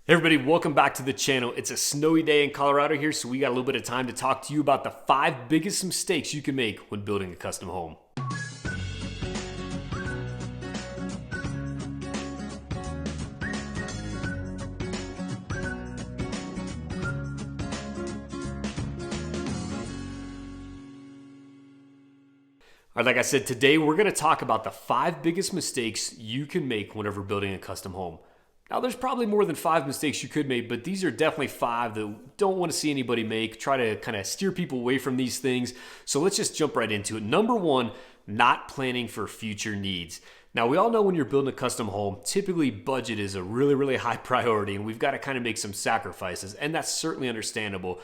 Hey everybody, welcome back to the channel. It's a snowy day in Colorado here, so we got a little bit of time to talk to you about the 5 biggest mistakes you can make when building a custom home. All right, like I said, today we're going to talk about the 5 biggest mistakes you can make whenever building a custom home. Now, there's probably more than 5 mistakes you could make, but these are definitely 5 that we don't want to see anybody make. Try to kind of steer people away from these things. So let's just jump right into it. Number 1, not planning for future needs. Now, we all know when you're building a custom home, typically budget is a really high priority, and we've got to kind of make some sacrifices, and that's certainly understandable.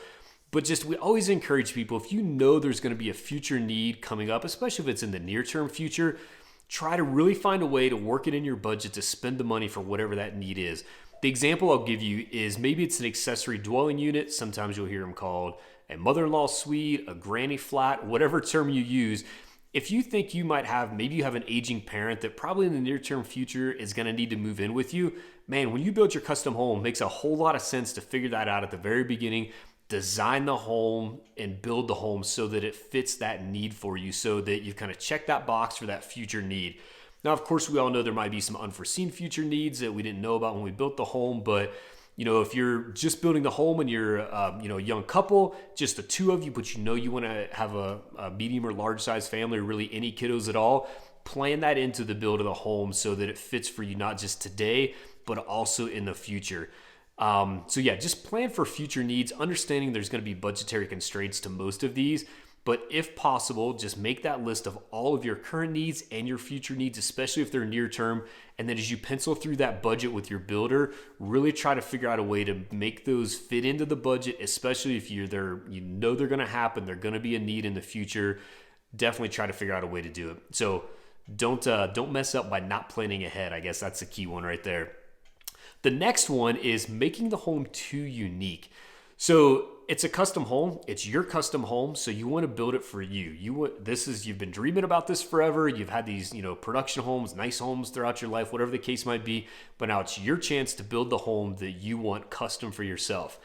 But just we always encourage people, if you know there's going to be a future need coming up, especially if it's in the near-term future, try to really find a way to work it in your budget to spend the money for whatever that need is. The example I'll give you is maybe it's an accessory dwelling unit. Sometimes you'll hear them called a mother-in-law suite, a granny flat, whatever term you use. If you think you might have, maybe you have an aging parent that probably in the near-term future is going to need to move in with you, man, when you build your custom home, it makes a whole lot of sense to figure that out at the very beginning. Design the home and build the home so that it fits that need for you, so that you kind of check that box for that future need. Now, of course, we all know there might be some unforeseen future needs that we didn't know about when we built the home, but if you're just building the home and you're a young couple, just the two of you, but you want to have a medium or large size family, or really any kiddos at all, plan that into the build of the home so that it fits for you not just today, but also in the future. Just plan for future needs, understanding there's going to be budgetary constraints to most of these, but if possible, just make that list of all of your current needs and your future needs, especially if they're near term. And then as you pencil through that budget with your builder, really try to figure out a way to make those fit into the budget, especially if they're going to happen, they're going to be a need in the future. Definitely try to figure out a way to do it. So don't mess up by not planning ahead. I guess that's the key one right there. The next one is making the home too unique. So it's a custom home. It's your custom home. So you want to build it for you. You've been dreaming about this forever. You've had these, production homes, nice homes throughout your life, whatever the case might be. But now it's your chance to build the home that you want custom for yourself.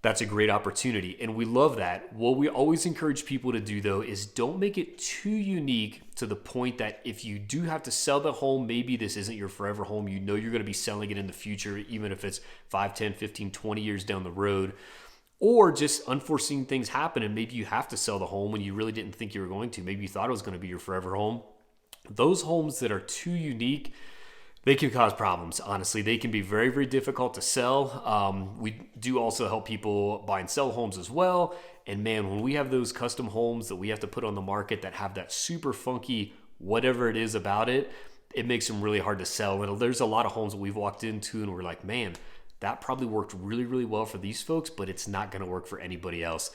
That's a great opportunity, and we love that. What we always encourage people to do, though, is don't make it too unique to the point that if you do have to sell the home, maybe this isn't your forever home. You're going to be selling it in the future, even if it's 5, 10, 15, 20 years down the road. Or just unforeseen things happen, and maybe you have to sell the home when you really didn't think you were going to. Maybe you thought it was going to be your forever home. Those homes that are too unique, they can cause problems, honestly. They can be very difficult to sell. We do also help people buy and sell homes as well. And man, when we have those custom homes that we have to put on the market that have that super funky whatever it is about it, it makes them really hard to sell. And there's a lot of homes that we've walked into and we're like, man, that probably worked really well for these folks, but it's not going to work for anybody else.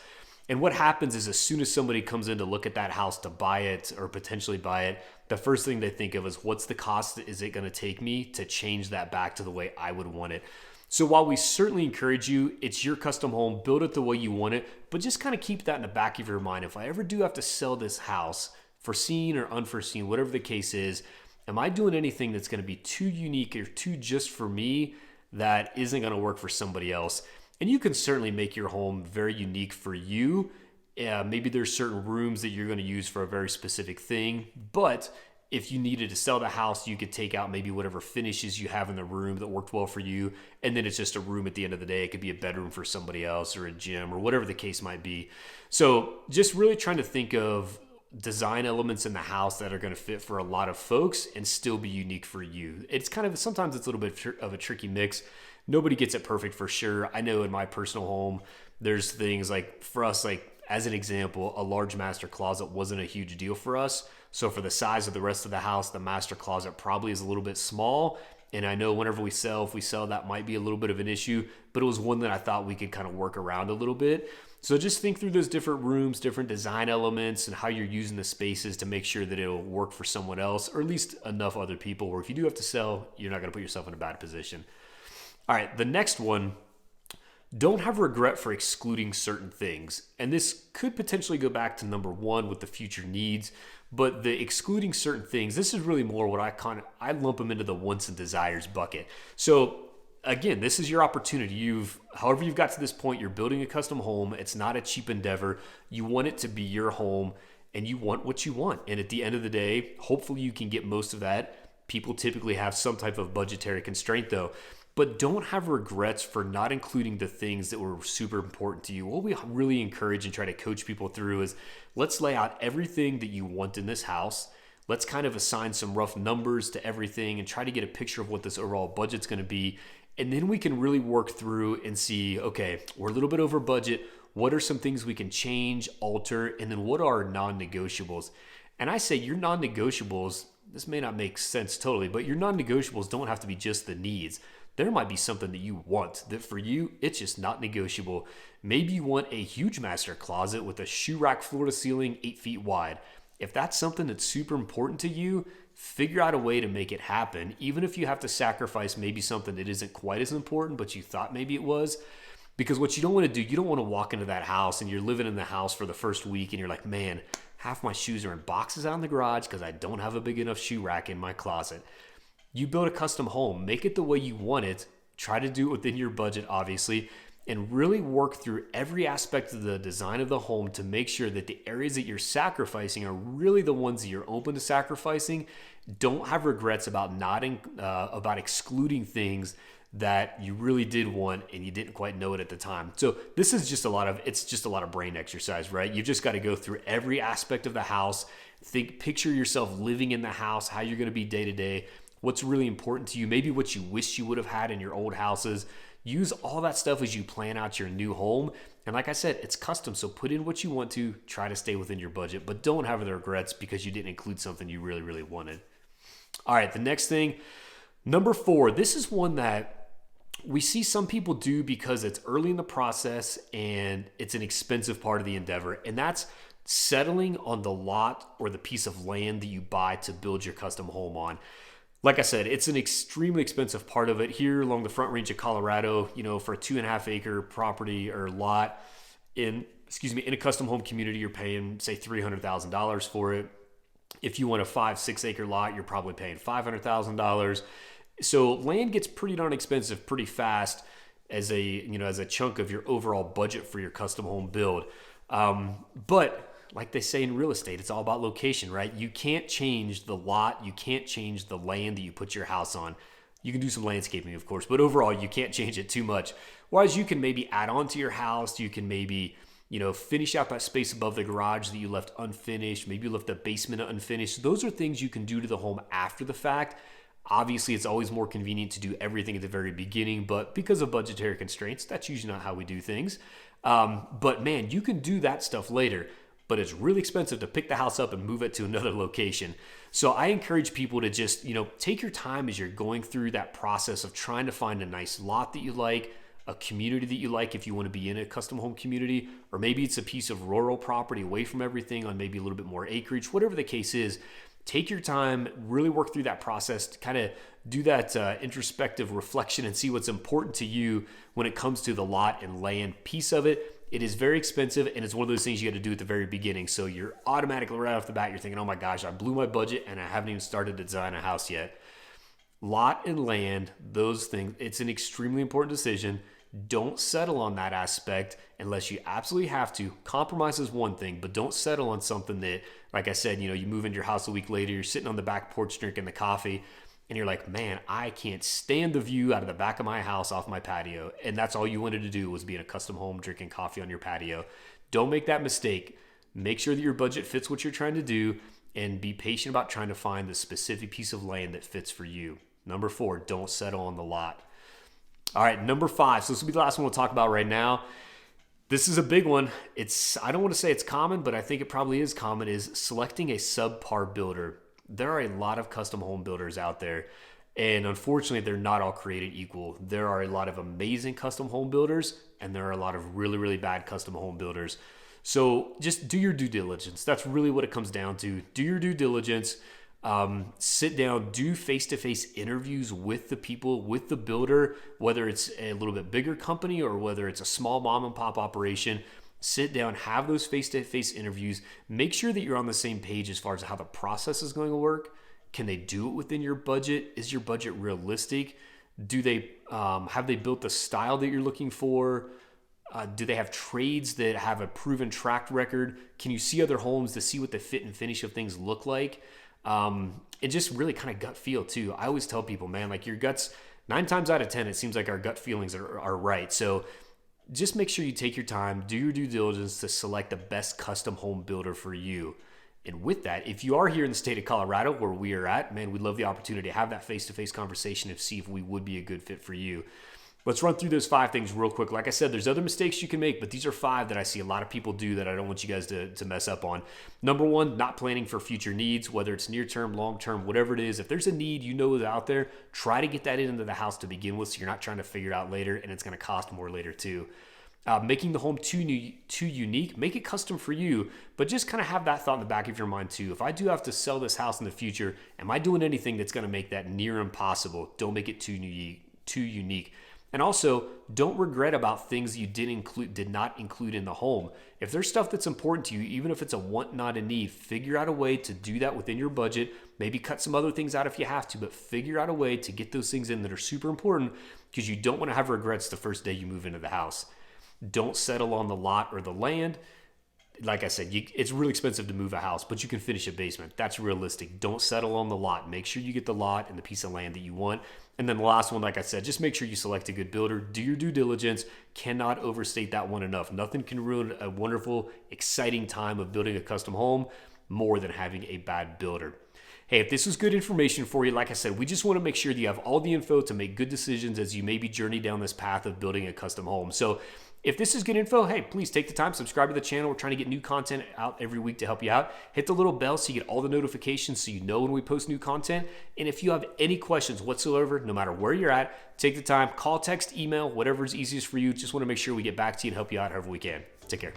And what happens is as soon as somebody comes in to look at that house to buy it or potentially buy it, the first thing they think of is what's the cost is it going to take me to change that back to the way I would want it. So while we certainly encourage you, it's your custom home, build it the way you want it, but just kind of keep that in the back of your mind. If I ever do have to sell this house, foreseen or unforeseen, whatever the case is, am I doing anything that's going to be too unique or too just for me that isn't going to work for somebody else? And you can certainly make your home very unique for you. Maybe there's certain rooms that you're going to use for a very specific thing, but if you needed to sell the house, you could take out maybe whatever finishes you have in the room that worked well for you, and then it's just a room at the end of the day. It could be a bedroom for somebody else or a gym or whatever the case might be. So just really trying to think of design elements in the house that are going to fit for a lot of folks and still be unique for you. It's sometimes it's a little bit of a tricky mix. Nobody gets it perfect for sure. I know in my personal home, there's things like for us, like as an example, a large master closet wasn't a huge deal for us. So for the size of the rest of the house, the master closet probably is a little bit small. And I know whenever if we sell, that might be a little bit of an issue, but it was one that I thought we could kind of work around a little bit. So just think through those different rooms, different design elements, and how you're using the spaces to make sure that it'll work for someone else, or at least enough other people where if you do have to sell, you're not going to put yourself in a bad position. All right, the next one, don't have regret for excluding certain things. And this could potentially go back to number 1 with the future needs, but the excluding certain things, this is really more what I lump them into the wants and desires bucket. So again, this is your opportunity. However you've got to this point, you're building a custom home. It's not a cheap endeavor. You want it to be your home and you want what you want. And at the end of the day, hopefully you can get most of that. People typically have some type of budgetary constraint though. But don't have regrets for not including the things that were super important to you. What we really encourage and try to coach people through is let's lay out everything that you want in this house. Let's kind of assign some rough numbers to everything and try to get a picture of what this overall budget's going to be. And then we can really work through and see, okay, we're a little bit over budget. What are some things we can change, alter, and then what are our non-negotiables? And I say your non-negotiables, this may not make sense totally, but your non-negotiables don't have to be just the needs. There might be something that you want that for you, it's just not negotiable. Maybe you want a huge master closet with a shoe rack floor to ceiling 8 feet wide. If that's something that's super important to you, figure out a way to make it happen, even if you have to sacrifice maybe something that isn't quite as important, but you thought maybe it was. Because what you don't want to do, you don't want to walk into that house and you're living in the house for the first week and you're like, man, half my shoes are in boxes out in the garage because I don't have a big enough shoe rack in my closet. You build a custom home, make it the way you want it, try to do it within your budget, obviously, and really work through every aspect of the design of the home to make sure that the areas that you're sacrificing are really the ones that you're open to sacrificing. Don't have regrets about about excluding things that you really did want and you didn't quite know it at the time. So this is just a lot of brain exercise, right? You've just got to go through every aspect of the house, picture yourself living in the house, how you're going to be day to day, what's really important to you, maybe what you wish you would have had in your old houses. Use all that stuff as you plan out your new home. And like I said, it's custom, so put in what you want to, try to stay within your budget, but don't have the regrets because you didn't include something you really, really wanted. All right, the next thing, number 4, this is one that we see some people do because it's early in the process and it's an expensive part of the endeavor, and that's settling on the lot or the piece of land that you buy to build your custom home on. Like I said, it's an extremely expensive part of it. Here along the Front Range of Colorado, for a 2.5 acre property or lot in a custom home community, you're paying say $300,000 for it. If you want a 5-6 acre lot, you're probably paying $500,000. So land gets pretty darn expensive pretty fast as a chunk of your overall budget for your custom home build. But like they say in real estate, it's all about location, right? You can't change the lot. You can't change the land that you put your house on. You can do some landscaping, of course, but overall, you can't change it too much. Whereas you can maybe add on to your house. You can maybe, finish out that space above the garage that you left unfinished. Maybe you left the basement unfinished. Those are things you can do to the home after the fact. Obviously, it's always more convenient to do everything at the very beginning, but because of budgetary constraints, that's usually not how we do things. But man, you can do that stuff later. But it's really expensive to pick the house up and move it to another location. So I encourage people to just, take your time as you're going through that process of trying to find a nice lot that you like, a community that you like if you want to be in a custom home community, or maybe it's a piece of rural property away from everything on maybe a little bit more acreage, whatever the case is. Take your time, really work through that process to kind of do that introspective reflection and see what's important to you when it comes to the lot and land piece of it. It is very expensive, and it's one of those things you got to do at the very beginning. So you're automatically right off the bat, you're thinking, oh my gosh, I blew my budget and I haven't even started to design a house yet. Lot and land, those things, it's an extremely important decision. Don't settle on that aspect unless you absolutely have to. Compromise is one thing, but don't settle on something that, like I said, you move into your house a week later, you're sitting on the back porch drinking the coffee, and you're like, man, I can't stand the view out of the back of my house off my patio. And that's all you wanted to do was be in a custom home drinking coffee on your patio. Don't make that mistake. Make sure that your budget fits what you're trying to do and be patient about trying to find the specific piece of land that fits for you. Number 4, don't settle on the lot. All right, number 5. So this will be the last one we'll talk about right now. This is a big one. I don't want to say it's common, but I think it probably is common, is selecting a subpar builder. There are a lot of custom home builders out there, and unfortunately, they're not all created equal. There are a lot of amazing custom home builders, and there are a lot of really, really bad custom home builders. So just do your due diligence. That's really what it comes down to. Do your due diligence. Sit down, do face-to-face interviews with the people, with the builder, whether it's a little bit bigger company or whether it's a small mom and pop operation. Sit down, have those face-to-face interviews. Make sure that you're on the same page as far as how the process is going to work. Can they do it within your budget? Is your budget realistic? Do they Have they built the style that you're looking for? Do they have trades that have a proven track record? Can you see other homes to see what the fit and finish of things look like? It just really kind of gut feel too. I always tell people, man, like your guts, 9 times out of 10, it seems like our gut feelings are right. So just make sure you take your time, do your due diligence to select the best custom home builder for you. And with that, if you are here in the state of Colorado where we are at, man, we'd love the opportunity to have that face-to-face conversation and see if we would be a good fit for you. Let's run through those 5 things real quick. Like I said, there's other mistakes you can make, but these are 5 that I see a lot of people do that I don't want you guys to mess up on. Number 1, not planning for future needs, whether it's near-term, long-term, whatever it is. If there's a need you know is out there, try to get that into the house to begin with so you're not trying to figure it out later, and it's going to cost more later too. Making the home too unique, make it custom for you, but just kind of have that thought in the back of your mind too. If I do have to sell this house in the future, am I doing anything that's going to make that near impossible? Don't make it too unique. And also, don't regret about things that you did not include in the home. If there's stuff that's important to you, even if it's a want, not a need, figure out a way to do that within your budget. Maybe cut some other things out if you have to, but figure out a way to get those things in that are super important because you don't want to have regrets the first day you move into the house. Don't settle on the lot or the land. Like I said, it's really expensive to move a house, but you can finish a basement. That's realistic. Don't settle on the lot. Make sure you get the lot and the piece of land that you want. And then the last one, like I said, just make sure you select a good builder. Do your due diligence. Cannot overstate that one enough. Nothing can ruin a wonderful, exciting time of building a custom home more than having a bad builder. Hey, if this was good information for you, like I said, we just want to make sure that you have all the info to make good decisions as you maybe journey down this path of building a custom home. So if this is good info, hey, please take the time, subscribe to the channel. We're trying to get new content out every week to help you out. Hit the little bell so you get all the notifications so you know when we post new content. And if you have any questions whatsoever, no matter where you're at, take the time, call, text, email, whatever is easiest for you. Just want to make sure we get back to you and help you out however we can. Take care.